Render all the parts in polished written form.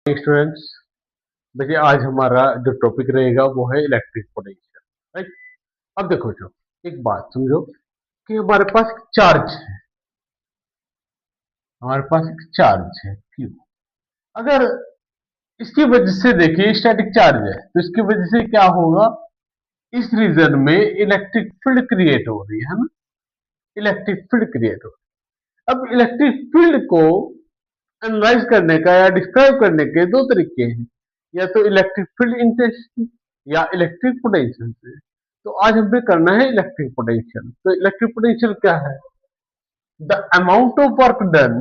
Students, देखिए आज हमारा जो टॉपिक रहेगा वो है इलेक्ट्रिक पोटेंशियल। राइट। अब देखो जो एक बात समझो कि हमारे पास एक चार्ज है। हमारे पास एक चार्ज है क्यू। अगर इसकी वजह से देखिए स्टैटिक चार्ज है तो इसकी वजह से क्या होगा, इस रीजन में इलेक्ट्रिक फील्ड क्रिएट हो रही है ना। इलेक्ट्रिक फील्ड क्रिएट हो रही है। अब इलेक्ट्रिक फील्ड को एनालाइज करने का या डिस्क्राइब करने के दो तरीके हैं, या तो इलेक्ट्रिक फील्ड इंटेंसिटी या इलेक्ट्रिक पोटेंशियल से। तो आज हमें करना है इलेक्ट्रिक पोटेंशियल। तो इलेक्ट्रिक पोटेंशियल क्या है? The amount of work done,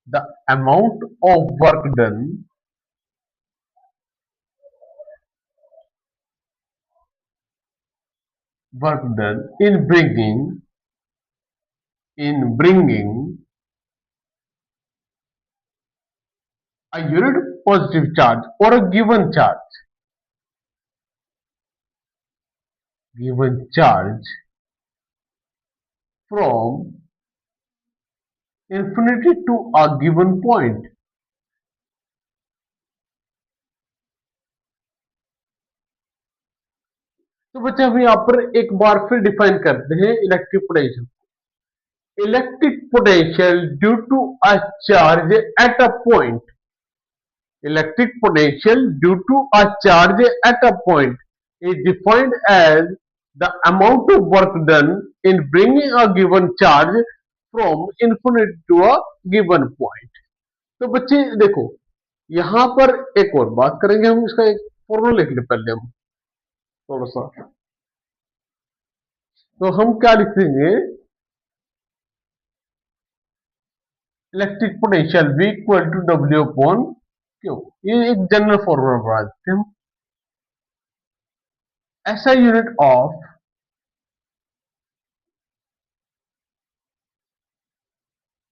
the amount of work done in bringing a unit positive charge or a given charge from infinity to a given point. तो बच्चे हम यहाँ पर एक बार फिर डिफाइन करते हैं electric potential. Electric potential due to a charge at a point, electric potential due to a charge at a point is defined as the amount of work done in bringing a given charge from infinite to a given point। तो बच्चे देखो यहां पर एक और बात करेंगे, हम इसका एक फॉर्मूला लिख ले पहले हम थोड़ा सा। तो हम क्या लिखेंगे, electric potential V equal to W upon Q। ये एक जनरल फॉर्मूला बना देते हैं हम। ऐसा unit of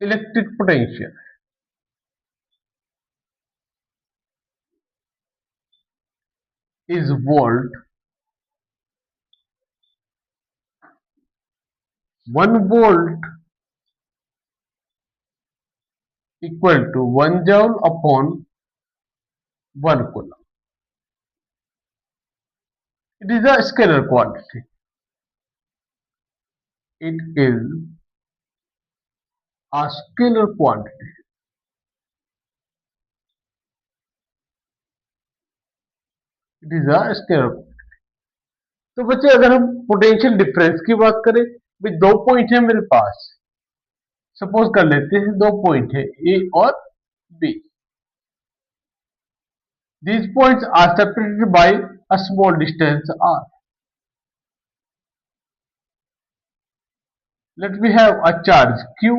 electric potential is volt, 1 volt equal to 1 joule upon 1 coulomb। It is a scalar quantity, it is a scalar quantity, it is a scalar quantity। तो बच्चे अगर हम पोटेंशियल डिफरेंस की बात करें, भाई दो पॉइंट है मेरे पास, सपोज कर लेते हैं दो पॉइंट है ए और B. These points are separated by a small distance r। Let me have a charge q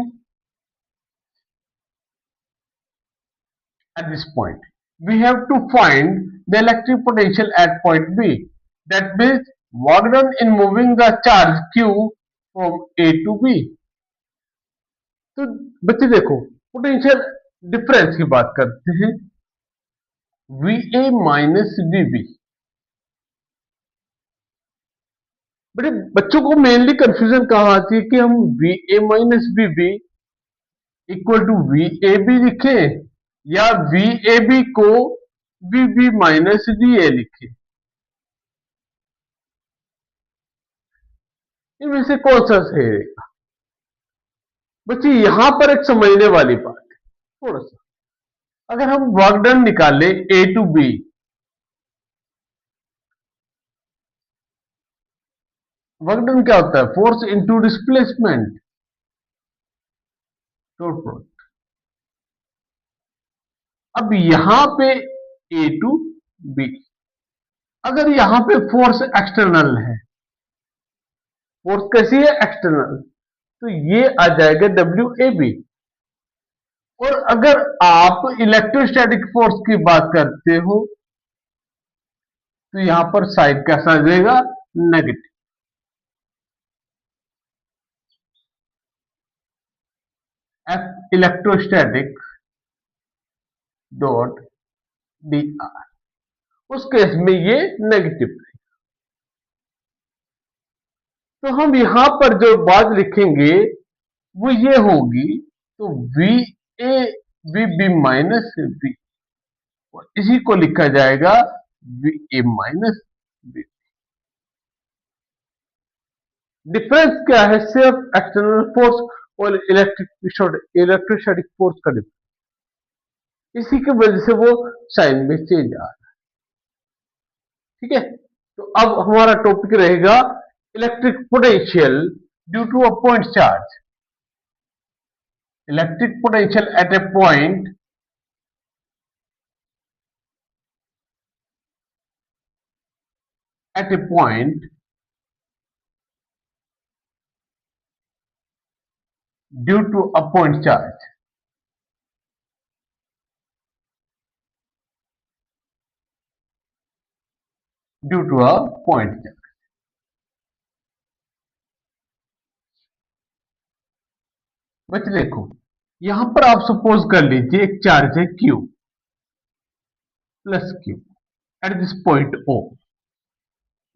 at this point। We have to find the electric potential at point B। That means work done in moving the charge q from A to B। तो बच्चे देखो potential difference की बात करते हैं, VA minus VB। बड़े बच्चों को मेनली कंफ्यूजन कहाँ आती है कि हम VA minus VB equal to VAB लिखें या VAB को VB माइनस VA लिखें। इनमें से कौन सा सही रहेगा? बच्चे यहां पर एक समझने वाली बात है थोड़ा सा। अगर हम वर्क डन निकालें ए टू बी, वर्क डन क्या होता है? Force into displacement. अब यहां पे ए टू बी, अगर यहां पे फोर्स एक्सटर्नल है, फोर्स कैसी है? एक्सटर्नल, तो ये आ जाएगा डब्ल्यू ए बी। और अगर आप इलेक्ट्रोस्टैटिक फोर्स की बात करते हो तो यहां पर साइड कैसा आ जाएगा? Negative. F electrostatic dot D R, उस केस में ये नेगेटिव। तो हम यहां पर जो बात लिखेंगे वो ये होगी, तो V A V B minus V, इसी को लिखा जाएगा V A minus V. Difference क्या है? सिर्फ एक्सटर्नल फोर्स और इलेक्ट्रोस्टैटिक फोर्स का डिफरेंस, इसी की वजह से वो साइन में चेंज आ रहा है। ठीक है, तो अब हमारा टॉपिक रहेगा electric potential due to a point charge. Electric potential at a point due to a point charge. Due to a point charge. बच्चे देखो, यहां पर आप सपोज कर लीजिए एक चार्ज है Q plus Q at this point O।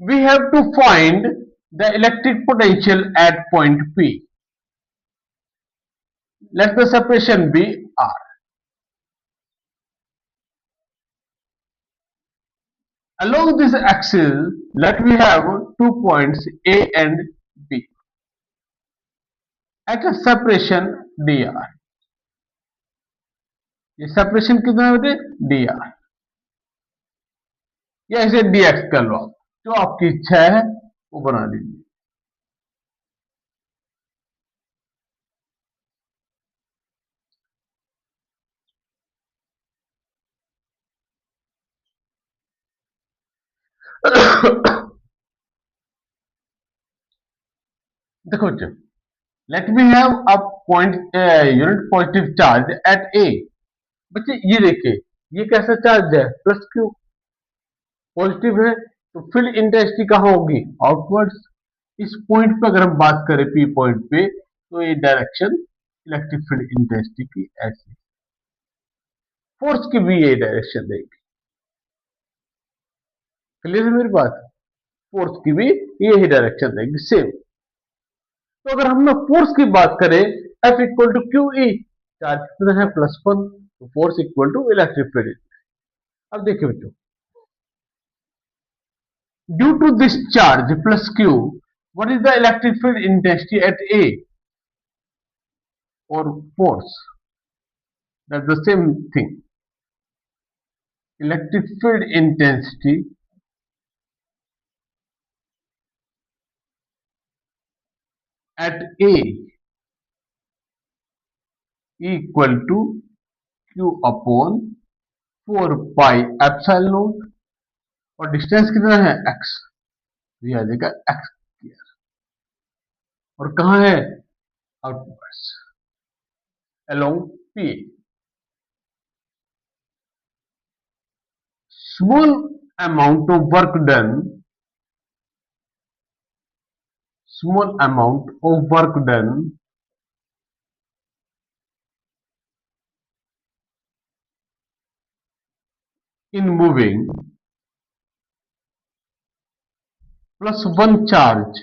We have to find the electric potential at point P. Let the separation be R. Along this axis, let we have 2 points A and B at a separation dr. ये separation कितना होते dr, या इसे dx कर लो, जो आपकी इच्छा है वो बना लीजिए। देखो बच्चों, let me have a point unit positive charge at A. बच्चे ये देखिए, ये कैसा चार्ज है? प्लस क्यू, पॉजिटिव है, तो फील्ड इंटेंसिटी कहां होगी? आउटवर्ड्स। इस पॉइंट पे अगर हम बात करें पी पॉइंट पे, तो ये डायरेक्शन इलेक्ट्रिक फील्ड इंटेंसिटी की ऐसी, फोर्स की भी ये डायरेक्शन देगी। क्लियर है मेरी बात? फोर्स की भी यही डायरेक्शन देगी सेम। तो अगर हम लोग फोर्स की बात करें, F equal to Q E, charge कितना है? +1, तो force equal to electric field. अब देखिए बच्चों, due to this charge plus Q, what is the electric field intensity at A? Or force? That's the same thing. Electric field intensity at A equal to Q upon 4 pi epsilon naught, और distance कितना है? x, ये आ जाएगा x square, और कहां है? Outwards along P। Small amount of work done, small amount of work done in moving +1 charge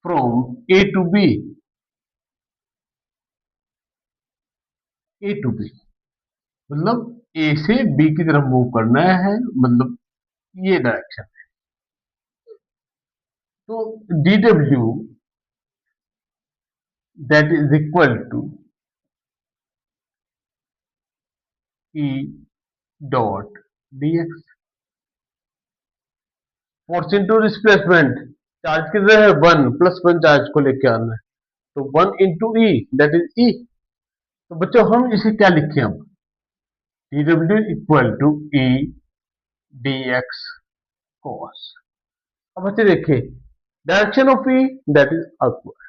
from A to B, A to B मतलब A से B की तरफ मूव करना है, मतलब ये डायरेक्शन है। तो dw that is equal to E dot dx। Force into displacement, charge कितना है? 1, +1 चार्ज को लेके आना है, तो 1 into E, that is E. तो बच्चों हम इसे क्या लिखे? हम dw equal to E dx cos। अब बच्चे देखिए, direction of E that is upward,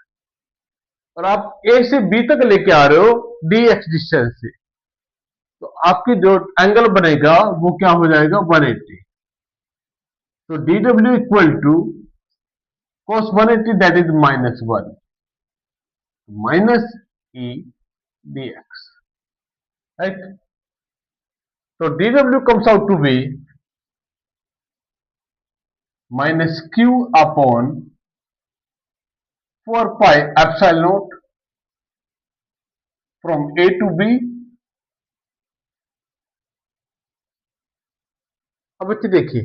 और आप ए से बी तक लेके आ रहे हो dx डिस्टेंस से, तो आपकी जो एंगल बनेगा वो क्या हो जाएगा? 180। तो dw equal to cos 180 that is -1, minus E dx, right. तो dw comes out to be -q upon 4 pi epsilon naught from A to B। अब बच्चे देखिए,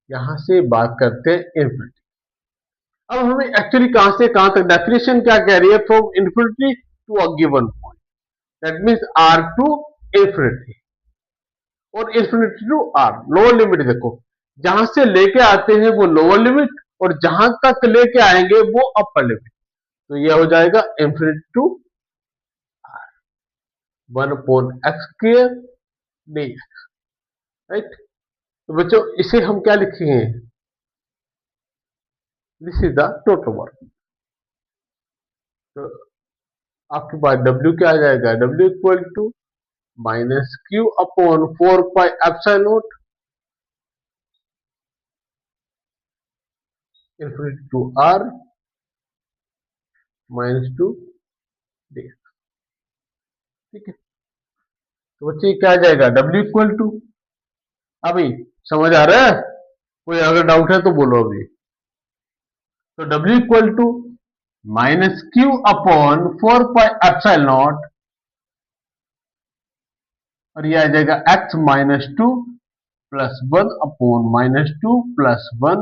यहां से बात करते हैं इन्फिनिटी। अब हमें एक्चुअली कहां से कहां तक डेफिनेशन क्या कह रही है, from infinity to a given point, that means r to infinity और infinity to r. Lower limit देखो, जहां से लेके आते हैं वो लोअर लिमिट और जहां तक लेके आएंगे वो अपर लिमिट। तो यह हो जाएगा infinity to R, 1/x² dx, right. तो बच्चों इसे हम क्या लिखेंगे, this is the total work. तो आपके पास W क्या आ जाएगा, W equal to -q/4 pi epsilon naught infinity to r -2 dx। ठीक है, तो बच्चे क्या आ जाएगा, W इक्वल टू, अभी समझ आ रहा है, कोई अगर डाउट है तो बोलो अभी। तो W equal to -q/4 pi epsilon naught और ये आ जाएगा x -2 +1 अपॉन -2 +1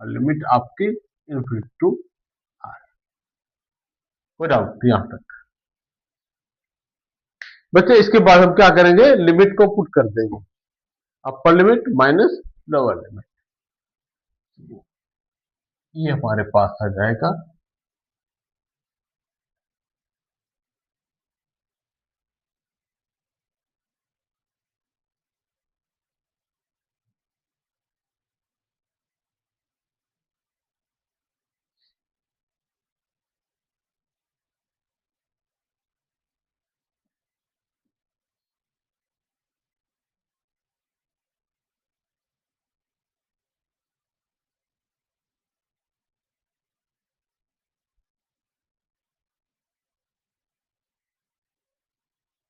और लिमिट आपकी इन्फिनिटी टू आर। कोई डाउट यहां तक बच्चे? इसके बाद हम क्या करेंगे, लिमिट को पुट कर देंगे, upper limit minus lower limit, ये हमारे पास आ जाएगा।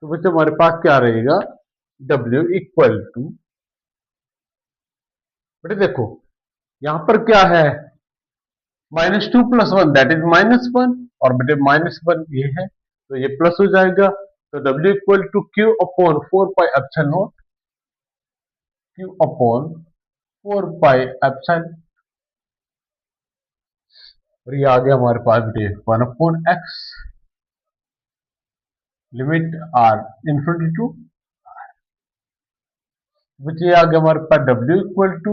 तो बच्चे हमारे पास क्या रहेगा, W इक्वल टू, बेटे देखो यहां पर क्या है, -2 + 1 दैट इज -1 और बेटे -1 ये है तो ये प्लस हो जाएगा। तो W equal to q/4 pi epsilon, q/4 pi epsilon और ये आ गया हमारे पास बेटे 1/x limit r infinity to, which ये आ गया हमारे पास W equal to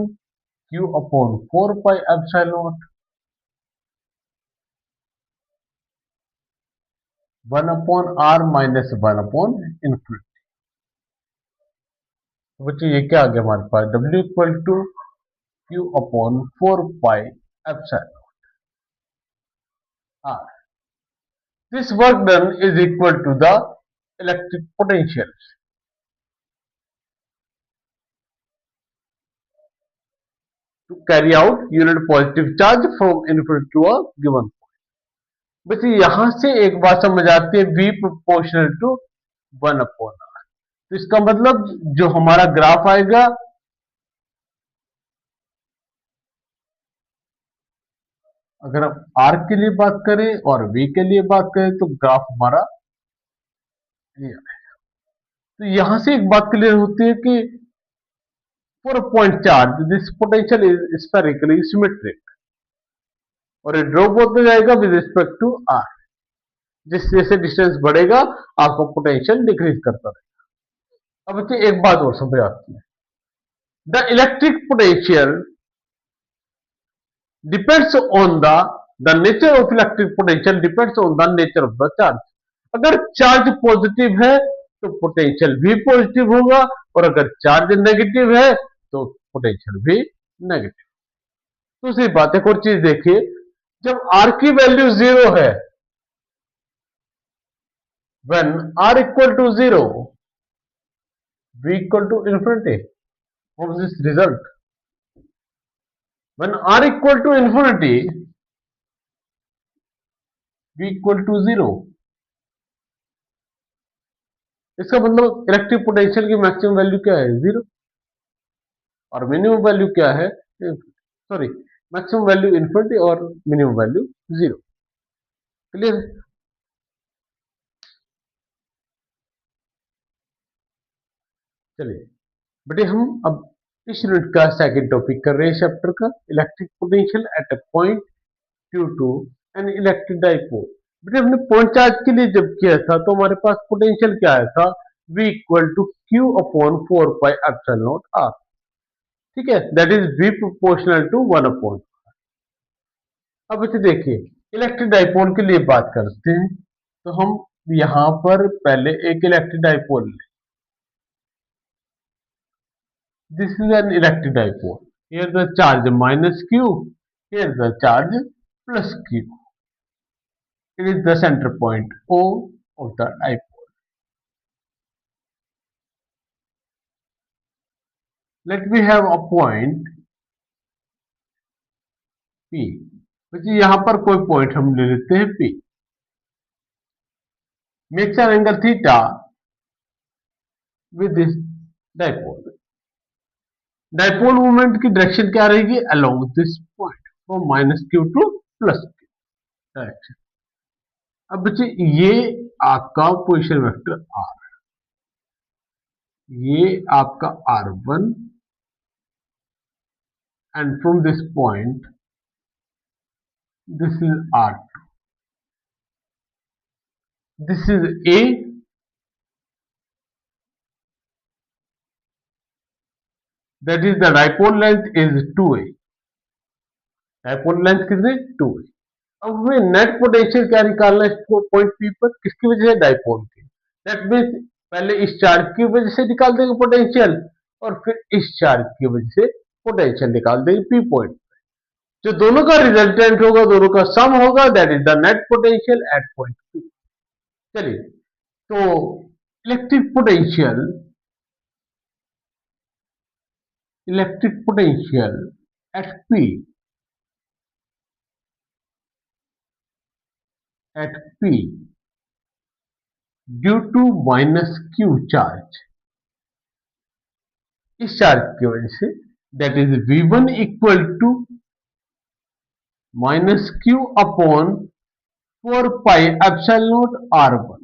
q/4 pi epsilon 1/r - 1/infinity। तो बच्चे ये क्या आ गया हमारे पास, W equal to q/4 pi epsilon r। This work done is equal to the electric potential to carry out unit positive charge from infinity to a given point। बच्चे यहां से एक बात समझ आती है, V प्रोपोर्शनल टू 1/r। तो इसका मतलब जो हमारा ग्राफ आएगा, अगर हम R के लिए बात करें और V के लिए बात करें तो ग्राफ हमारा ये आएगा। तो यहां से एक बात क्लियर होती है कि for a point charge this potential is spherically symmetric और ये ड्रॉप होता जाएगा विद रिस्पेक्ट टू r। जिस जैसे डिस्टेंस बढ़ेगा आपका पोटेंशियल डिक्रीज करता रहेगा। अब बच्चे एक बात और समझ आती है, the electric potential depends on the nature of electric potential depends on the nature of the charge. अगर चार्ज पॉजिटिव है तो पोटेंशियल भी पॉजिटिव होगा और अगर चार्ज नेगेटिव है तो पोटेंशियल भी नेगेटिव। दूसरी बात, एक और चीज देखिए, जब r की वैल्यू 0 है, when r equal to 0 v equal to infinity, what is this result? When r equal to infinity v equal to 0, इसका मतलब इलेक्ट्रिक पोटेंशियल की मैक्सिमम वैल्यू क्या है, 0 और मिनिमम वैल्यू क्या है, सॉरी मैक्सिमम वैल्यू इन्फिनिटी और मिनिमम वैल्यू 0। क्लियर? चलिए बेटे, हम अब इस यूनिट का सेकंड टॉपिक कर रहे हैं चैप्टर का, electric potential at a point due to an electric dipole. बेटे हमने पॉइंट चार्ज के लिए जब किया था तो हमारे पास पोटेंशियल क्या आया था, V equal to Q upon 4 pi epsilon naught R. ठीक है, that is V proportional to 1 upon. अब इसे देखिए, इलेक्ट्रिक डाइपोल के लिए बात करते हैं तो हम यहां पर पहले एक इलेक्ट्रिक डाइपोल लें। This is an electric dipole. Here the charge minus q, here the charge plus q. It is the center point O of the dipole. Let me have a point P. बच्चे यहां पर कोई point हम ले लेते हैं P. Makes an angle theta with this dipole. Dipole movement की direction क्या रहेगी, along this point from minus q to plus q direction. अब बच्चे ये आपका पोजिशन वेक्टर R, ये आपका R1 and from this point this is R2, this is A, that is the dipole length is 2A, dipole length कितने 2A। अब हमें net potential क्या निकालना है इसको पॉइंट P पर, किसकी वजह से, डाइपोल की। दैट मीन्स पहले इस चार्ज की वजह से निकाल देंगे पोटेंशियल और फिर इस चार्ज की वजह से पोटेंशियल निकाल देंगे P पॉइंट। जो दोनों का रिजल्टेंट होगा, दोनों का सम होगा, that is the net potential at point P। चलिए, तो electric potential at P due to minus Q charge, इस चार्ज की वजह से, that is V1 equal to minus Q upon 4 pi epsilon naught R1।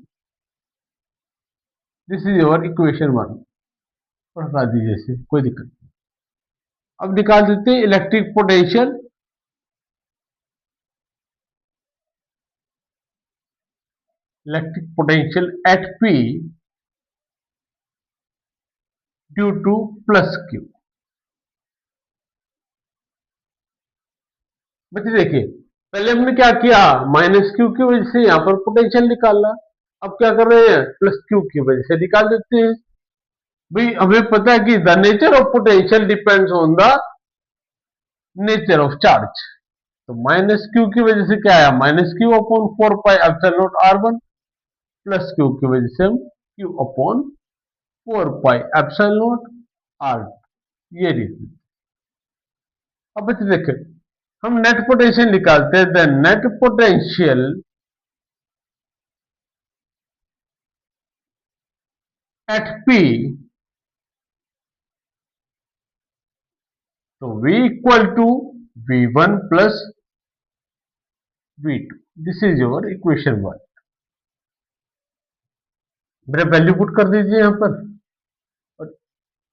This is your equation 1, और हटा दीजिए इसे, कोई दिक्कत नहीं। अब निकाल देते हैं electric potential at P due two plus Q। बच्चे देखिए, पहले हमने क्या किया, माइनस Q की वजह से यहां पर पोटेंशियल निकालना। अब क्या कर रहे हैं, प्लस Q की वजह से निकाल देते हैं। भाई हमें पता है कि the nature of potential depends on the nature of charge. तो माइनस Q की वजह से क्या आया, minus Q upon 4 pi epsilon naught R1, plus Q की वजह से हम Q upon 4 pi epsilon not R2, ये रीजन। अब बच्चे देखें, हम नेट पोटेंशियल निकालते हैं, the net potential at P, तो V equal to V1 plus V2, this is your equation 1। मेरा वैल्यू पुट कर दीजिए यहां पर, और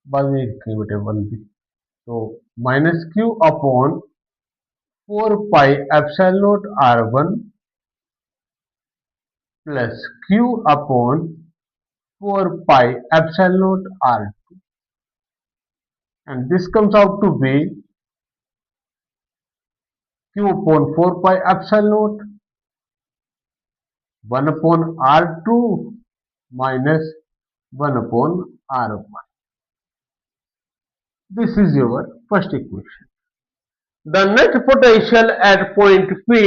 बाद में लिखेंगे बेटे 1 भी। तो minus Q upon 4 pi epsilon naught R1 plus Q upon 4 pi epsilon not R2, and this comes out to be Q upon 4 pi epsilon naught 1 upon R2 minus 1 upon R1. This is your first equation. The net potential at point P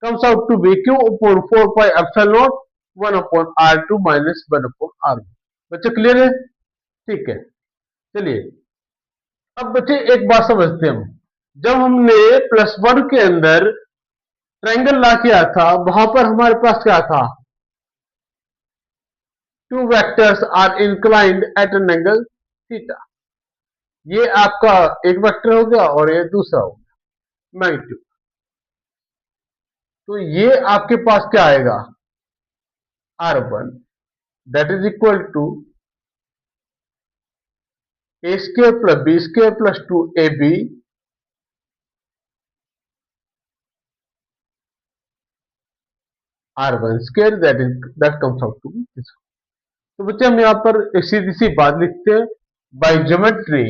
comes out to be Q upon 4 pi epsilon naught 1 upon R2 minus 1 upon R1. बच्चे clear है? ठीक है, चलिए अब बच्चे एक बात समझते हैं हम, जब हमने प्लस 1 के अंदर ट्रायंगल ला किया था, वहां पर हमारे पास क्या था, two vectors are inclined at an angle theta. ये आपका एक वेक्टर हो गया और ये दूसरा हो गया मैग्नीट्यूड। तो ये आपके पास क्या आएगा, R1 that is equal to A square plus B square plus 2ab R1 square that comes out to this. तो बच्चे हम यहाँ पर एक सीधी सी बात लिखते हैं, by geometry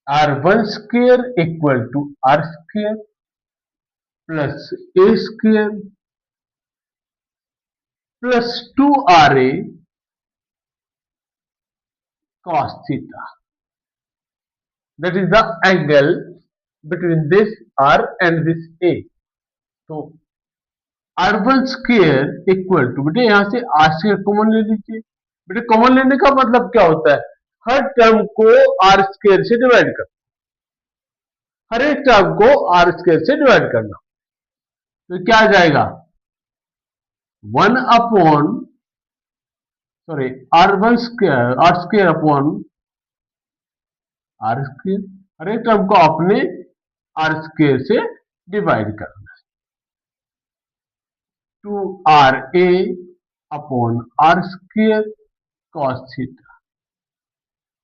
R1 square equal to R square plus A square plus 2RA cos theta. That is the angle between this R and this A. तो R1 स्क्वायर इक्वल टू, बेटे यहां से R स्क्वायर कॉमन ले लीजिए। बेटे common लेने का मतलब क्या होता है, हर टर्म को R स्क्वायर से डिवाइड करना, हर एक टर्म को R स्क्वायर से डिवाइड करना। तो क्या आ जाएगा, 1 upon sorry R1 square R square upon R square, हर एक टर्म को आपने R स्क्वायर से डिवाइड करना। 2RA upon R square cos theta.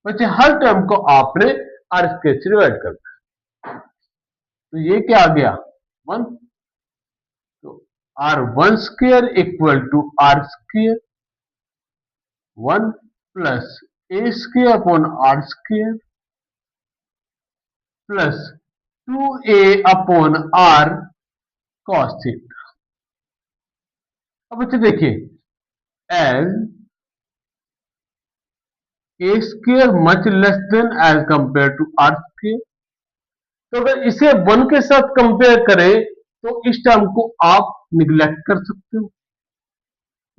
बच्चे हर टर्म को आपने R स्क्वायर से डिवाइड करना है। तो ये क्या आ गया, 1। तो R1 square equal to R square 1 plus A square upon R square plus 2A upon R cos theta. अब बच्चे देखिए, as A square much less than as compared to R square, तो अगर इसे 1 के साथ कंपेयर करें तो इस टर्म को आप निग्लेक्ट कर सकते हो।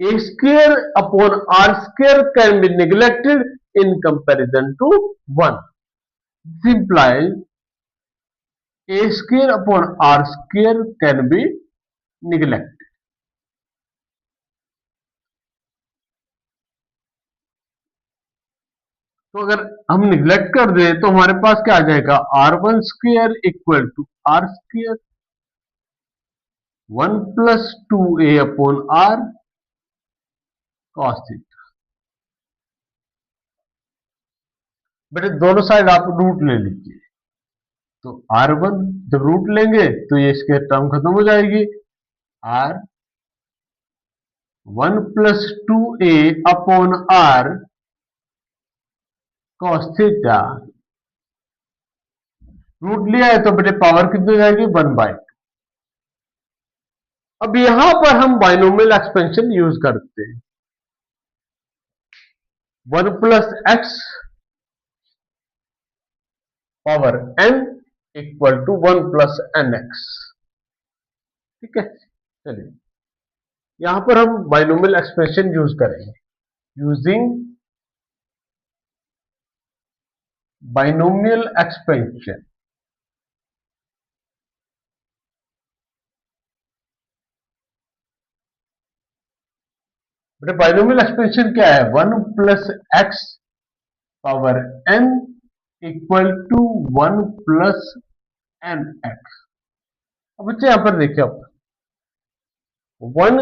A square upon R square can be neglected in comparison to 1. This implies A square upon R square can be neglected. तो अगर हम निग्लेक्ट कर दें तो हमारे पास क्या आ जाएगा, R1 square equal to R square 1 plus 2A upon R cos theta. बेटे दोनों साइड आप रूट ले लीजिए, तो R1 जब रूट लेंगे तो ये स्क्वायर टर्म खत्म हो जाएगी, R 1 plus 2A upon R cos थीटा, रूट लिया है तो बेटे पावर कितनी हो जाएगी, 1/2। अब यहां पर हम बाइनोमियल एक्सपेंशन यूज करते हैं, 1 plus X power n equal to 1 plus N X. ठीक है, चलिए यहां पर हम बाइनोमियल एक्सपेंशन यूज करेंगे, यूजिंग बाइनोमियल एक्सपेंशन। बेटे बाइनोमियल एक्सपेंशन क्या है, 1 plus X power n equal to 1 plus N X. अब बच्चे यहां पर देखिए, आप 1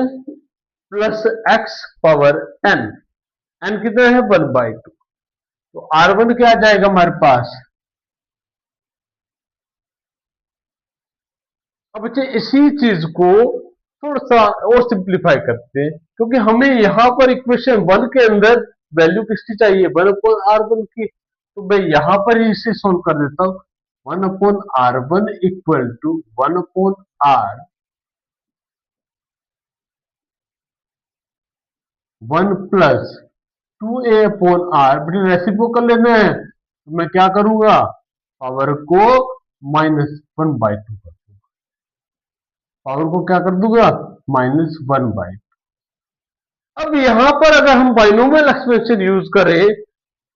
plus X power n, n कितना है, 1/2। तो R1 क्या आ जाएगा हमारे पास। अब बच्चे इसी चीज को थोड़ा सा और सिंप्लीफाई करते हैं, क्योंकि हमें यहां पर इक्वेशन 1 के अंदर वैल्यू किसकी चाहिए, 1 अपॉन R1 की। तो मैं यहां पर ही इसे सोल्व कर देता हूं, 1 upon R1 equal to 1 upon R 1 plus 2A upon R। बेटे रेसिप्रोकल लेना है तो मैं क्या करूंगा, पावर को -1/2 कर दूंगा, पावर को क्या कर दूंगा, -1/2। अब यहां पर अगर हम बाइनोमियल एक्सपेंशन यूज करें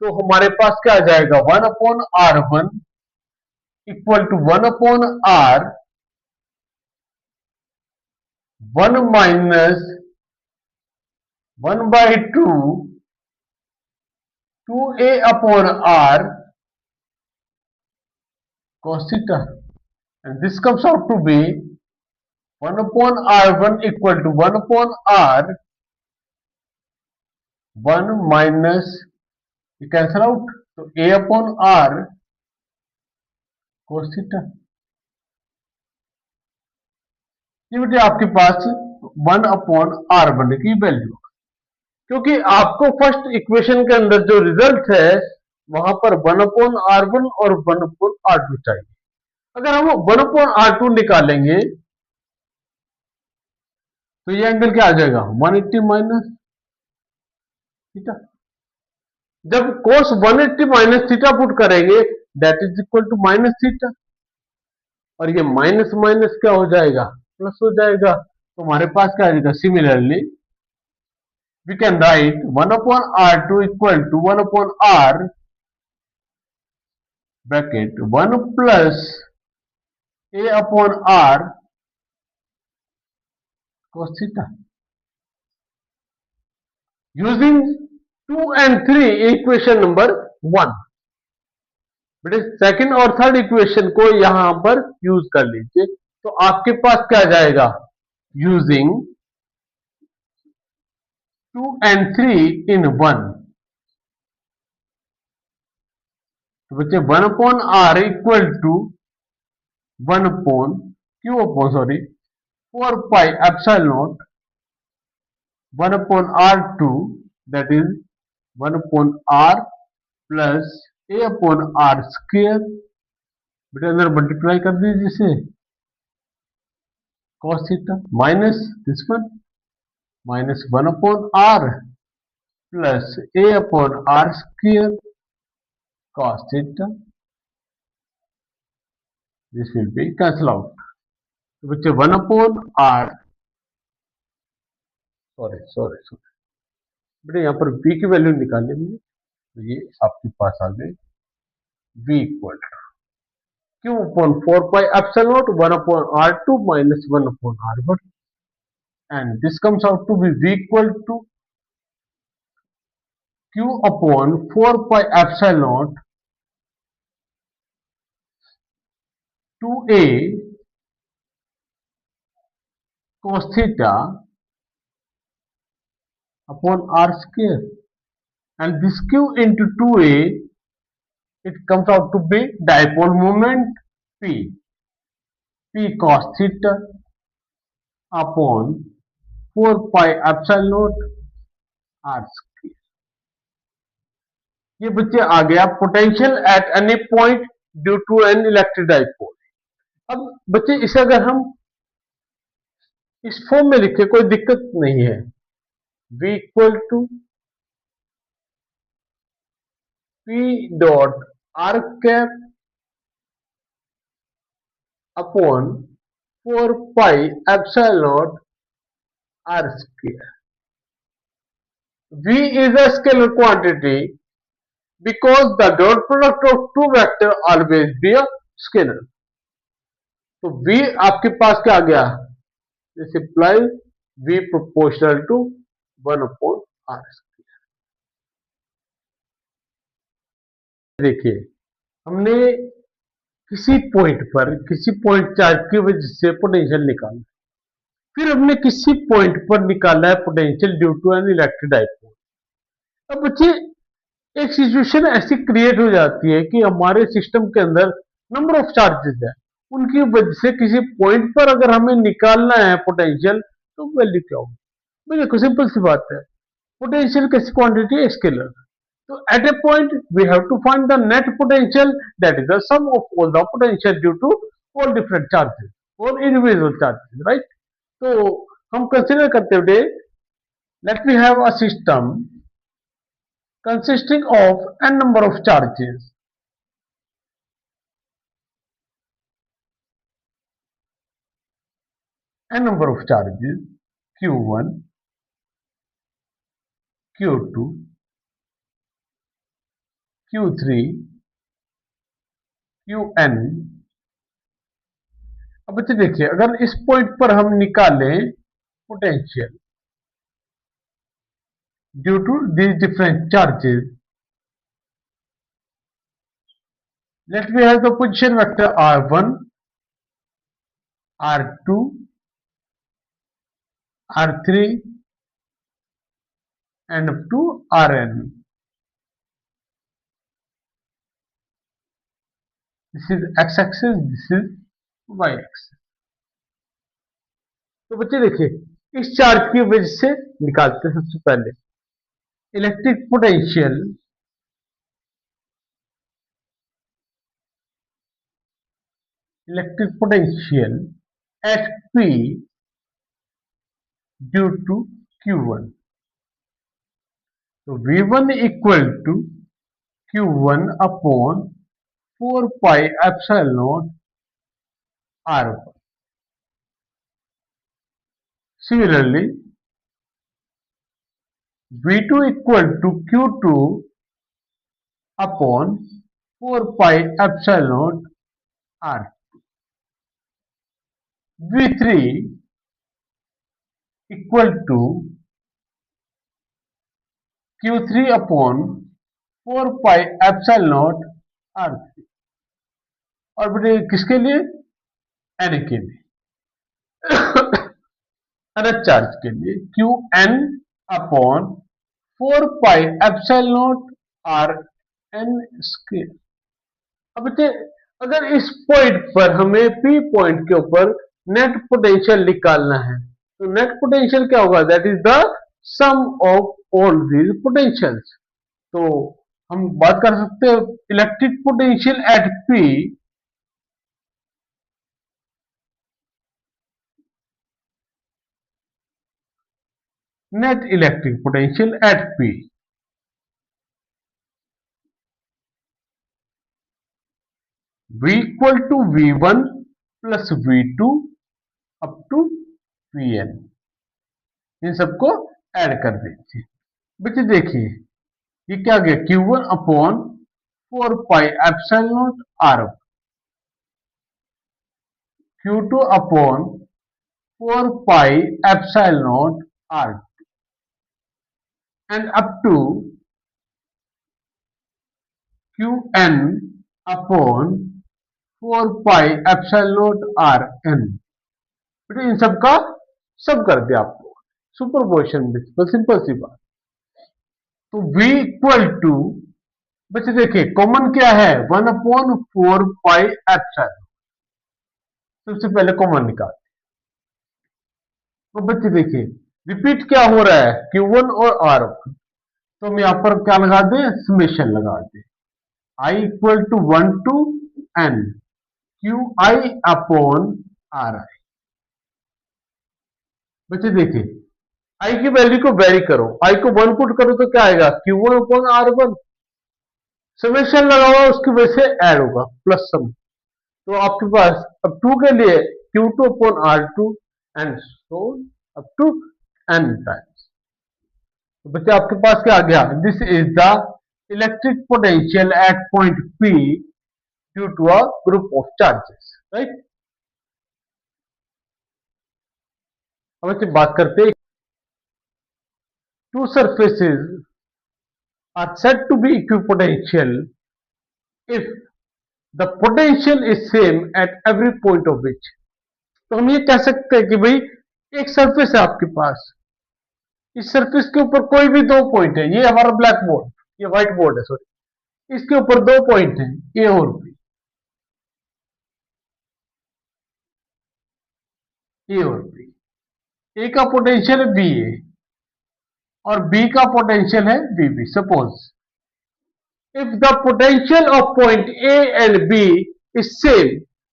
तो हमारे पास क्या आ जाएगा, 1 upon R1 equal to 1 upon R 1 minus 1/2 2a upon r cos theta, and this comes out to be 1 upon r1 equal to 1 upon r 1 minus, ये कैंसल आउट, तो a upon r cos theta, ये बेटे आपके पास 1 upon are one की value, क्योंकि आपको first equation के अंदर जो रिजल्ट है वहां पर 1 अपॉन आर वन और 1 अपॉन आर टू चाहिए। अगर हम 1 अपॉन आर टू निकालेंगे तो ये एंगल क्या आ जाएगा 180 माइनस थीटा। जब cos 180 माइनस थीटा पुट करेंगे that is equal to minus theta, और ये माइनस माइनस क्या हो जाएगा प्लस हो जाएगा, तो हमारे पास क्या आ जाएगा, similarly we can write 1 upon r2 equal to 1 upon r bracket 1 plus a upon r cos theta, using 2 and 3 equation number 1, बेटे सेकंड और थर्ड इक्वेशन को यहां पर यूज कर लीजिए, तो आपके पास क्या जाएगा, यूजिंग 2 and 3 in 1, तो बच्चे 1 upon R equal to 1 upon Q upon 4 pi epsilon naught 1 upon r2, that is 1 upon r plus a upon r square, बेटे अंदर मल्टीप्लाई कर दीजिए इसे, cos theta minus this one minus 1 upon r plus a upon r square cos theta, this will be cancel out, तो बच्चे 1 upon r, sorry बेटे यहाँ पर v की वैल्यू निकालने में, तो ये आपके पास आ गए v equal to q upon 4 pi epsilon naught 1 upon r2 minus 1 upon r1, and this comes out to be v equal to q upon 4 pi epsilon naught 2a cos theta upon r square, and this q into 2a, it comes out to be dipole moment p cos theta upon 4 pi epsilon naught r square। ये बच्चे आ गया potential at any point due to an electric dipole. अब बच्चे इसे अगर हम इस फॉर्म में लिखे कोई दिक्कत नहीं है, v equal to p dot r cap upon 4 pi epsilon naught r square। v is a scalar quantity because the dot product of two vector always be a scalar। तो v आपके पास क्या आ गया, this imply v proportional to 1 upon r square. देखिए हमने किसी point charge की वजह से पोटेंशियल निकाला, फिर हमने किसी पॉइंट पर निकाला है potential due to an electric dipole. अब बच्चे एक सिचुएशन ऐसी क्रिएट हो जाती है कि हमारे सिस्टम के अंदर नंबर ऑफ चार्जेस है, उनकी वजह से किसी पॉइंट पर अगर हमें निकालना है पोटेंशियल तो वैल्यू क्या होगी। देखो सिंपल सी बात है, पोटेंशियल कैसी क्वांटिटी है, स्केलर। तो at a point we have to find the net potential that is the sum of all the potential due to all different charges और इंडिविजुअल चार्जेस, राइट। तो हम कंसिडर करते हुए let we have a system consisting of n number of charges, q1, q2, q3, qn। अब बच्चे देखिए अगर इस पॉइंट पर हम निकालें potential due to these different charges, let me have the position vector r1, r2, r3 and up to rn. This is x-axis, this is y-axis. तो बच्चे देखिए इस चार्ज की वजह से निकालते हैं सबसे पहले electric potential at P due to Q1. तो V1 equal to Q1 upon 4 pi epsilon naught R1. Similarly, V2 equal to Q2 upon 4 pi epsilon naught R. V3 equal to Q3 upon 4 pi epsilon naught R3. और बेटे किसके लिए? N के लिए, अनंत charge के लिए Qn upon 4 pi epsilon not Rn square. अब बेटे अगर इस पॉइंट पर हमें P पॉइंट के ऊपर नेट पोटेंशियल निकालना है तो नेट पोटेंशियल क्या होगा? That is the sum of all these potentials. तो हम बात कर सकते हैं electric potential at P net electric potential at P. V equal to V1 plus V2 up to Vn. इन सबको ऐड कर दीजिए. बच्चे देखिए ये क्या गया? Q1 upon 4 pi epsilon naught R1, Q2 upon 4 pi epsilon not R2 and up to Qn upon 4 pi epsilon not Rn. इन सबका सब कर दिया आपको सुपरपोजिशन प्रिंसिपल, सिंपल सी बात. तो V इक्वल टू बच्चे देखिए कॉमन क्या है? 1 अपॉन 4 पाई एप्सिलॉन. सबसे पहले कॉमन निकाल. तो बच्चे देखिए रिपीट क्या हो रहा है? Q1 और R1. तो हम यहां पर क्या लगा दें? समेशन लगा दें. I equal to 1 to N QI upon RI. बच्चे देखिए I की वैल्यू को वेरी करो. I को 1 पुट करो तो क्या आएगा? Q1 upon R1. समेशन लगा हुआ उसकी वजह से ऐड होगा प्लस सम. तो आपके पास अब 2 के लिए Q2 अपॉन R2 and so up to N times. तो बच्चे आपके पास क्या आ गया? This is the electric potential at point P due to a group of charges. Right. अब बच्चे बात करते हैं two surfaces are said to be equipotential if the potential is same at every point of which. तो हम ये कह सकते हैं कि भाई एक सरफेस है आपके पास, इस सरफेस के ऊपर कोई भी दो पॉइंट है. ये हमारा ब्लैक बोर्ड, ये व्हाइट बोर्ड है सॉरी. इसके ऊपर दो पॉइंट हैं ए और बी. ए और बी. ए का पोटेंशियल है बी ए और बी का पोटेंशियल है B B. Suppose if the potential of point A and B is same,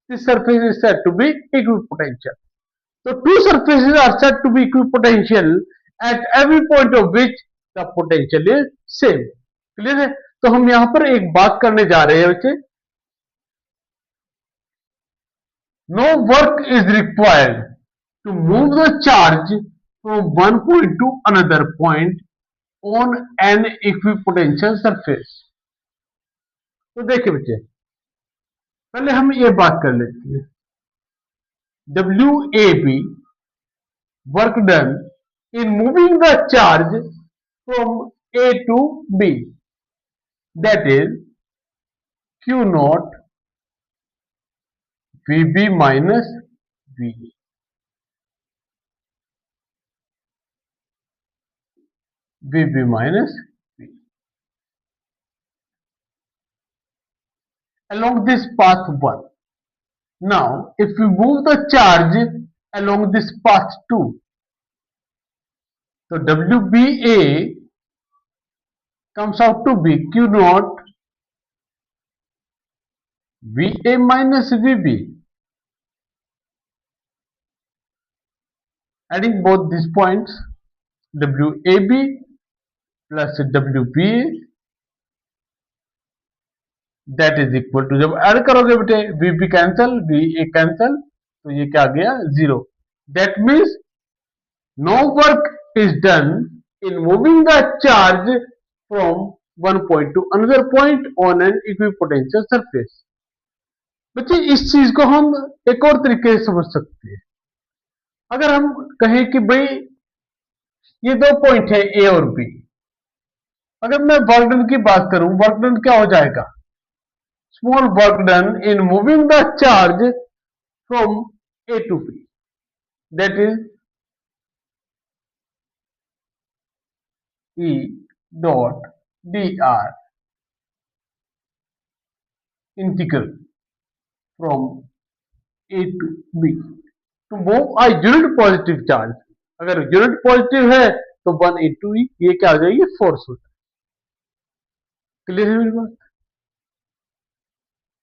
this surface is said to be equipotential. So two surfaces are said to be equipotential at every point of which the potential is same. Clear है? तो हम यहां पर एक बात करने जा रहे हैं बच्चे. No work is required to move the charge from one point to another point on an equipotential surface. तो देखिए बच्चे पहले हम ये बात कर लेते हैं. WAB work done in moving the charge from A to B, that is Q naught VB minus VA. VB minus VA. Along this path 1. Now, if we move the charge along this path 2, so WBA comes out to be Q naught VA minus VB. Adding both these points, WAB plus WBA, that is equal to, जब add करोगे बेटे VB cancel VA cancel, तो ये क्या आ गया 0. That means no work is done in moving the charge from one point to another point on an equipotential surface. बच्चे इस चीज को हम एक और तरीके से समझ सकते हैं. अगर हम कहें कि भाई ये दो पॉइंट है ए और बी, अगर मैं वर्क डन की बात करूं, वर्क डन क्या हो जाएगा? Small work done in moving the charge from A to B, that is E dot dr integral from A to B to move a unit positive charge. अगर unit positive है तो 1 into E, ये क्या आ जाएगी? Force होता है. Clear है मेरी बात?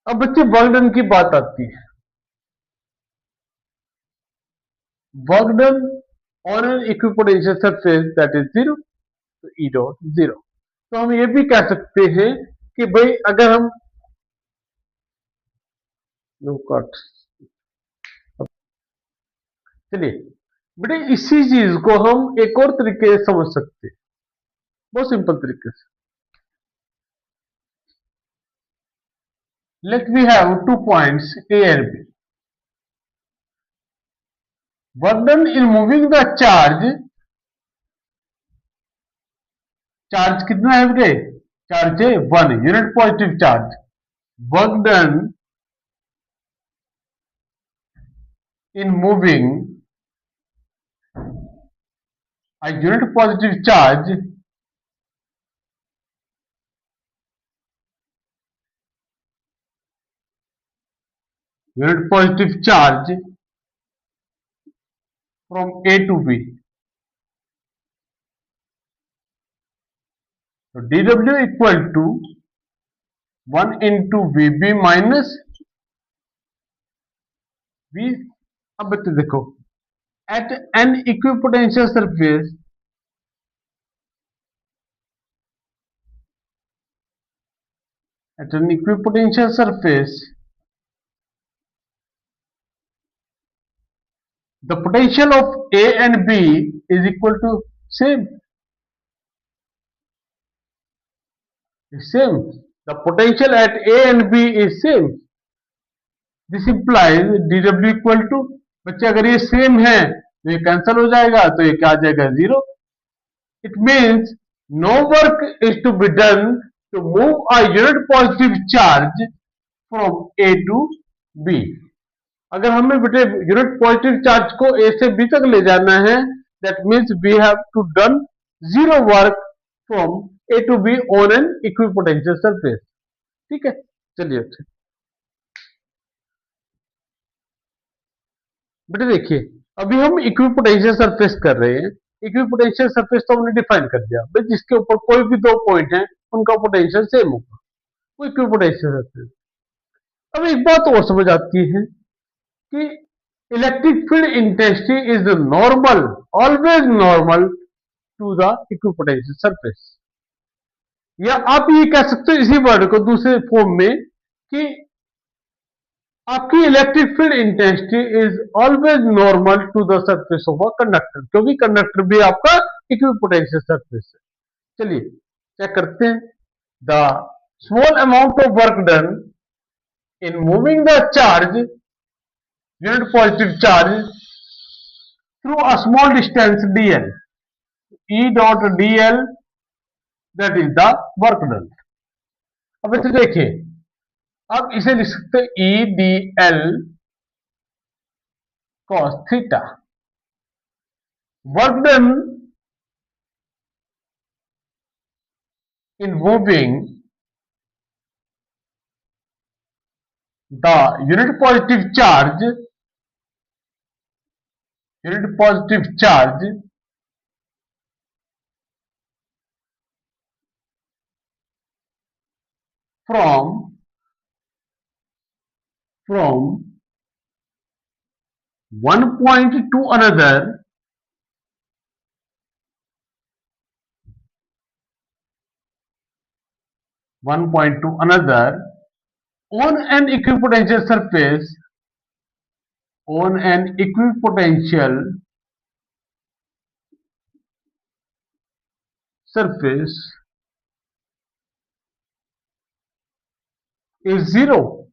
अब बच्चे वर्क डन की बात आती है. Work done on an equipotential surface that is 0, तो E डॉट 0. तो हम ये भी कह सकते हैं कि भाई अगर हम नो कट, चलिए बेटे इसी चीज को हम एक और तरीके से समझ सकते हैं, बहुत सिंपल तरीके से. Let we have 2 points A and B. Work done in moving the charge, charge कितना है बेटे? चार्ज है 1, unit positive charge. Work done in moving a unit positive charge from A to B. So dW equal to 1 into VB minus V. अब बच्चे देखो, at an equipotential surface, the potential of A and B is equal to same. The potential at A and B is same. This implies dW equal to, बच्चे अगर ये same है तो ये cancel हो जाएगा, तो ये क्या आ जाएगा 0. It means no work is to be done to move a unit positive charge from A to B. अगर हमें बेटे यूनिट पॉजिटिव चार्ज को A से B तक ले जाना है, that means we have to done 0 work from A to B on an equipotential surface. ठीक है, चलिए अच्छा बेटे देखिए, अभी हम इक्विपोटेंशियल सरफेस कर रहे हैं. इक्विपोटेंशियल सरफेस तो हमने डिफाइन कर दिया भाई, जिसके ऊपर कोई भी दो पॉइंट है उनका पोटेंशियल सेम होगा, वो इक्विपोटेंशियल सरफेस. अब एक बात और समझ आती है कि electric field intensity is normal, always normal to the equipotential surface. या आप ये कह सकते हो इसी वर्ड को दूसरे फॉर्म में कि आपकी electric field intensity is always normal to the surface of a conductor, क्योंकि कंडक्टर भी आपका इक्विपोटेंशियल सरफेस है. चलिए चेक करते हैं. The small amount of work done in moving the charge, unit positive charge, through a small distance dl, E dot dl, that is the work done. अब इसे देखिए, आप इसे लिख सकते हैं E dl cos theta. Work done in moving the unit positive charge from one point to another on an equipotential surface is zero.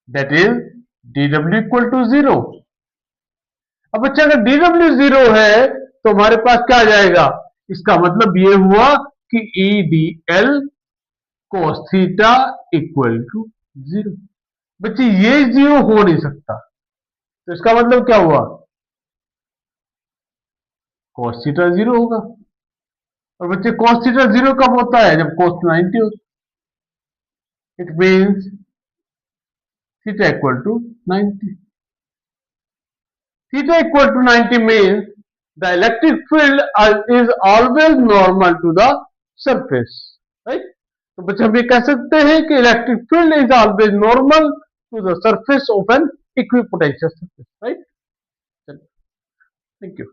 That is dw equal to zero. अब बच्चा अगर dw जीरो है तो हमारे पास क्या आ जाएगा, इसका मतलब ये हुआ कि EDL cos थीटा इक्वल टू जीरो. बच्चे ये जीरो हो नहीं सकता, तो इसका मतलब क्या हुआ, cos थीटा जीरो होगा. और बच्चे cos थीटा जीरो कब होता है, जब cos 90 होता है. It means theta equal to 90. Theta equal to 90 means the electric field is always normal to the surface, right? तो बच्चे हम ये कह सकते हैं कि electric field is always normal to the surface of an equipotential surface, right? Thank you.